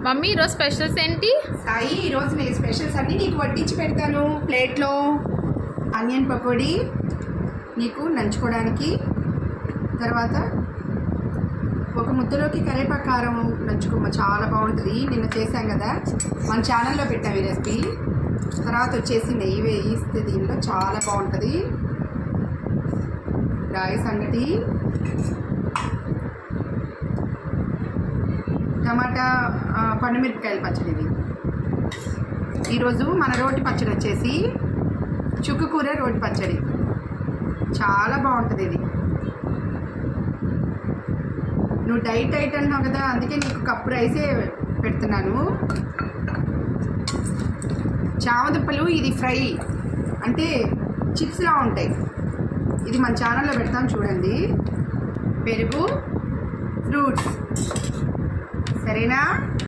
Mummy ఈరోజు specials ఏంటి? సాయి, ఈరోజు నేను స్పెషల్స్ అన్నీ నీకు వడ్డించి పెడతాను. ప్లేట్లో ఆనియన్ పకోడీ నీకు నంచుకోవడానికి, తర్వాత ఒక ముద్దలోకి కరివేపాకు కారం నంచుకోమ చాలా బాగుంటుంది. నిన్న చేశాం కదా, మన ఛానల్లో పెట్టాం ఈ రెసిపీ. తర్వాత వచ్చేసి నెయ్యి వేయిస్తే దీనిలో చాలా బాగుంటుంది. రాయి సంగటి, టమాటా పండుమిరపకాయల పచ్చడి. ఇది ఈరోజు మన రోటి పచ్చడి వచ్చేసి చుక్కు కూర రోటి పచ్చడి, చాలా బాగుంటుంది. ఇది నువ్వు డైట్ అంటున్నావు కదా, అందుకే నీకు కప్పు రైసే పెడుతున్నాను. చామదుంపలు ఇది ఫ్రై అంటే చిప్స్లా ఉంటాయి. ఇది మన ఛానల్లో పెడతాం చూడండి. పెరుగు, ఫ్రూట్స్, సరేనా?